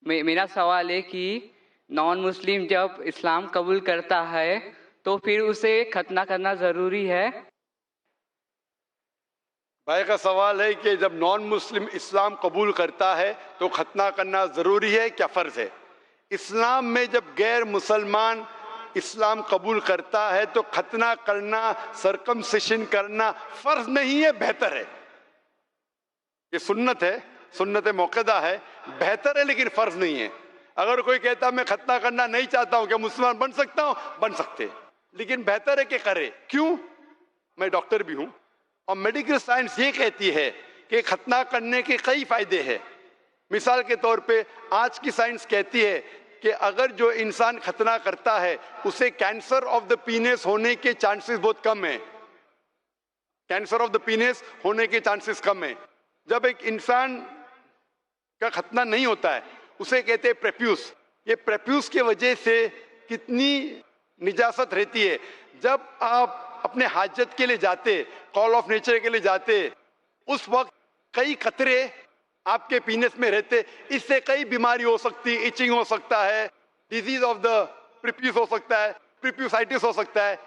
मेरा सवाल है कि नॉन मुस्लिम जब इस्लाम कबूल करता है तो फिर उसे खतना करना जरूरी है? भाई का सवाल है कि जब नॉन मुस्लिम इस्लाम कबूल करता है तो खतना करना जरूरी है क्या फर्ज है? इस्लाम में जब गैर मुसलमान इस्लाम कबूल करता है तो खतना करना, सरकमसिशन करना फर्ज नहीं है, बेहतर है। ये सुन्नत है, सुन्नत मौक़दा है, बेहतर है, लेकिन फर्ज नहीं है। अगर कोई कहता मैं खतना करना नहीं चाहता हूं, क्या मुसलमान बन सकता हूं? बन सकते, लेकिन बेहतर है कि करे। क्यों? मैं डॉक्टर भी हूं और मेडिकल साइंस ये कहती है कि खतना करने के कई फायदे हैं। मिसाल के तौर पे आज की साइंस कहती है कि अगर जो इंसान खतना करता है उसे कैंसर ऑफ द पीनेस होने के चांसेस बहुत कम है। कैंसर ऑफ द पीनेस होने के चांसेस कम है। जब एक इंसान का खतना नहीं होता है उसे कहते हैं प्रेप्यूस। ये प्रेप्यूस की वजह से कितनी निजासत रहती है। जब आप अपने हाजत के लिए जाते, कॉल ऑफ नेचर के लिए जाते, उस वक्त कई कतरे आपके पीनस में रहते, इससे कई बीमारी हो सकती, इचिंग हो सकता है, डिजीज ऑफ द प्रेप्यूस हो सकता है, प्रेप्यूसाइटिस हो सकता है।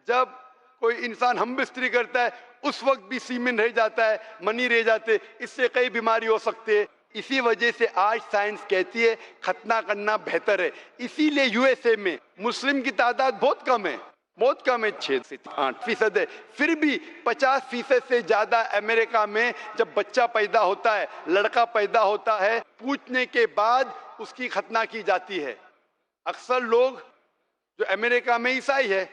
जब कोई इंसान हम बिस्तरी करता है उस वक्त भी सीमेन रह जाता है, मनी रह जाते, इससे कई बीमारी हो सकती है। इसी वजह से आज साइंस कहती है खतना करना बेहतर है। इसीलिए यूएसए में मुस्लिम की तादाद बहुत कम है, बहुत कम है, 6 से 8% है। फिर भी 50% से ज्यादा अमेरिका में जब बच्चा पैदा होता है, लड़का पैदा होता है, पूछने के बाद उसकी खतना की जाती है। अक्सर लोग जो अमेरिका में ईसाई है,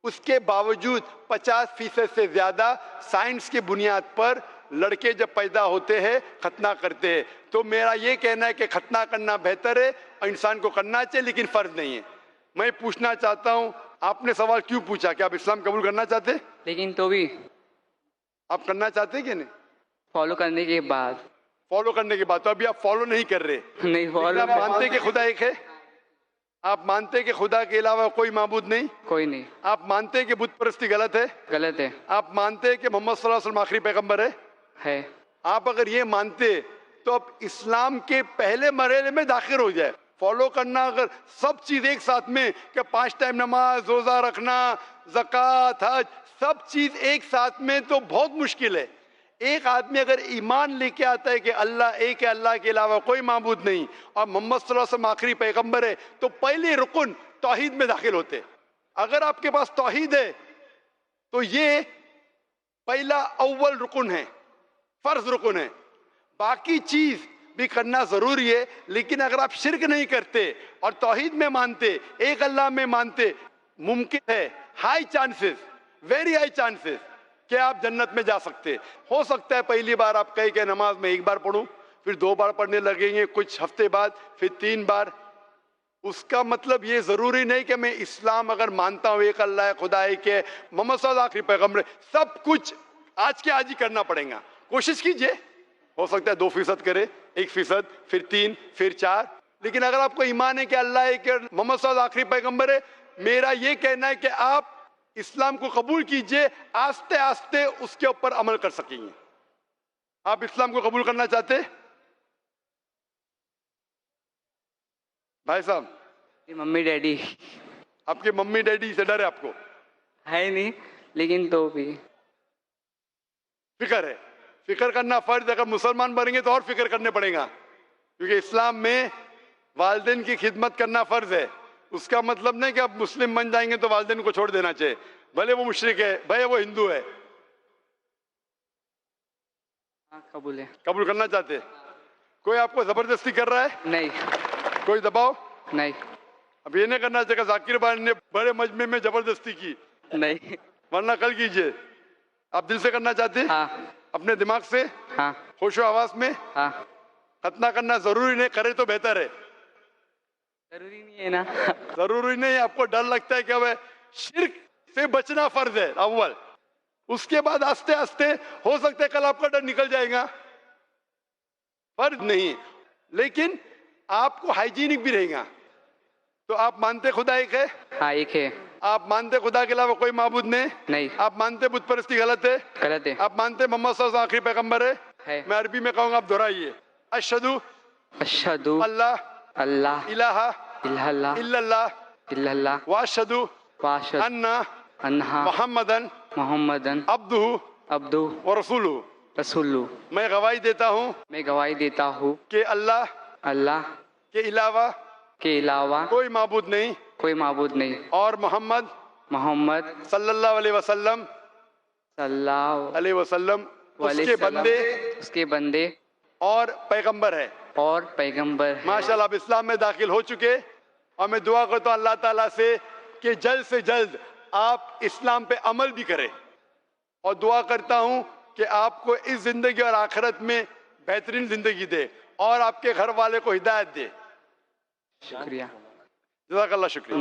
उसके बावजूद 50% से ज्यादा साइंस की बुनियाद पर लड़के जब पैदा होते हैं खतना करते हैं। तो मेरा ये कहना है कि खतना करना बेहतर है और इंसान को करना चाहिए, लेकिन फर्ज नहीं है। मैं पूछना चाहता हूं, आपने सवाल क्यों पूछा कि आप इस्लाम कबूल करना चाहते? लेकिन तो भी आप करना चाहते कि नहीं? फॉलो करने के बाद। फॉलो करने के बाद तो अभी आप फॉलो नहीं कर रहे। नहीं फॉलो। आप मानते कि खुदा एक है? आप मानते कि खुदा के अलावा कोई माबूद नहीं? कोई नहीं। आप मानते कि बुत परस्ती गलत है? गलत है। आप मानते कि मोहम्मद सल्लल्लाहु अलैहि वसल्लम आखिरी पैगंबर है? है। आप अगर ये मानते तो अब इस्लाम के पहले मरहले में दाखिल हो जाए। फॉलो करना अगर सब चीज एक साथ में कि 5 टाइम नमाज, रोजा रखना, ज़कात, हज, सब चीज एक साथ में तो बहुत मुश्किल है। एक आदमी अगर ईमान लेके आता है कि अल्लाह एक है, अल्लाह के अलावा कोई माबूद नहीं और मोहम्मद सल्लल्लाहु अलैहि वसल्लम आखिरी पैगंबर है, तो पहले रुकन तौहीद में दाखिल होते। अगर आपके पास तौहीद है तो ये पहला अव्वल रुकन है, फर्ज रुकन है। बाकी चीज भी करना जरूरी है, लेकिन अगर आप शिरक नहीं करते और तौहीद में मानते, एक अल्लाह में मानते, मुमकिन है, high chances, very high chances कि आप जन्नत में जा सकते। हो सकता है पहली बार आप कहे कि नमाज में 1 बार पढ़ूं, फिर 2 बार पढ़ने लगेंगे, कुछ हफ्ते बाद फिर 3 बार। उसका मतलब ये जरूरी नहीं कि मैं इस्लाम अगर मानता हूं एक अल्लाह है, खुदा एक है, मोहम्मद सल्लल्लाहु अलैहि वसल्लम आखिरी पैगंबर, सब कुछ आज के आज ही करना पड़ेगा। कोशिश कीजिए, हो सकता है 2% करे, 1%, फिर 3, फिर 4। लेकिन अगर आपको ईमान है कि अल्लाह है, कि मोहम्मद सल्लल्लाहु अलैहि वसल्लम आखिरी पैगंबर है, मेरा ये कहना है कि आप इस्लाम को कबूल कीजिए, आस्ते आस्ते उसके ऊपर अमल कर सकेंगे। आप इस्लाम को कबूल करना चाहते? भाई साहब, मम्मी डैडी। आपके मम्मी डैडी से डर है आपको? है नहीं, लेकिन तो भी फिक्र है। फिक्र करना फर्ज, अगर मुसलमान बनेंगे तो और फिक्र करने पड़ेगा, क्योंकि इस्लाम में वालिदैन की खिदमत करना फर्ज है। उसका मतलब नहीं कि आप मुस्लिम बन जाएंगे तो वालिदैन को छोड़ देना चाहिए, भले वो मुशरिक है, भले वो हिंदू है। हाँ, कबूल है। कबूल करना चाहते? कोई आपको जबरदस्ती कर रहा है? नहीं। कोई दबाव नहीं। अब ये नहीं करना चाहिए जाकिर भाई ने बड़े मजमे में जबरदस्ती की, नहीं। वरना कल कीजिए। आप दिल से करना चाहते? हाँ। अपने दिमाग से? हाँ। होशो आवाज में? हाँ। खतना करना जरूरी नहीं, करे तो बेहतर है। जरूरी नहीं है ना? जरूरी नहीं। आपको डर लगता है कि अब शिर्क से बचना फर्ज है अव्वल, उसके बाद आस्ते आस्ते हो सकता है कल आपका डर निकल जाएगा। फर्ज नहीं, लेकिन आपको हाइजीनिक भी रहेगा। तो आप मानते खुदा एक है? हाँ, एक है। आप मानते खुदा के अलावा कोई माबूद नहीं? आप मानते बुत परस्ती गलत है? गलत है। आप मानते मोहम्मद सल्लल्लाहु अलैहि वसल्लम आखिरी पैगंबर है? है। मैं अरबी में कहूंगा, आप दोहराइए। अशहदु अशहदु अल्लाह अल्लाह इलाहा इल्लल्लाह इल्लल्लाह इल्लल्लाह वाशहदु वाशहदु अन्ना अन्ना मुहम्मदन मोहम्मदन अब्दुहु अब्दु व रसूलुहु। रसूलु। मैं गवाही देता हूँ मैं गवाही देता हूँ कि अल्लाह अल्लाह के अलावा के अलावा कोई माबूद नहीं कोई माबूद नहीं और मोहम्मद मोहम्मद सल्लल्लाहु अलैहि वसल्लम सल्लल्लाहु उसके बंदे उसके बंदे और पैगंबर है। और पैगंबर है। माशाल्लाह आप इस्लाम में दाखिल हो चुके और मैं दुआ करता हूँ अल्लाह ताला से कि जल्द से जल्द आप इस्लाम पे अमल भी करें और दुआ करता हूँ कि आपको इस जिंदगी और आखिरत में बेहतरीन जिंदगी दे और आपके घर वाले को हिदायत दे। शुक्रिया। जज़ाकल्लाह शुक्रिया।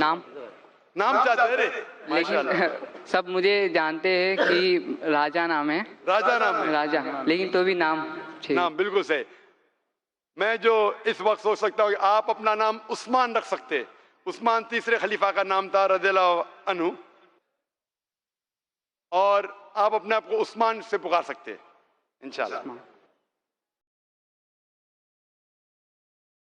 नाम चाहते हैं रे? लेकिन सब मुझे जानते हैं कि राजा नाम है। राजा नाम है? राजा, लेकिन तो भी नाम नाम बिल्कुल सही। मैं जो इस वक्त सोच सकता हूँ कि आप अपना नाम उस्मान रख सकते। उस्मान तीसरे खलीफा का नाम था रज़ियल्लाहु अन्हु और आप अपने आप को उस्मान से पुकार सकते इंशाल्लाह।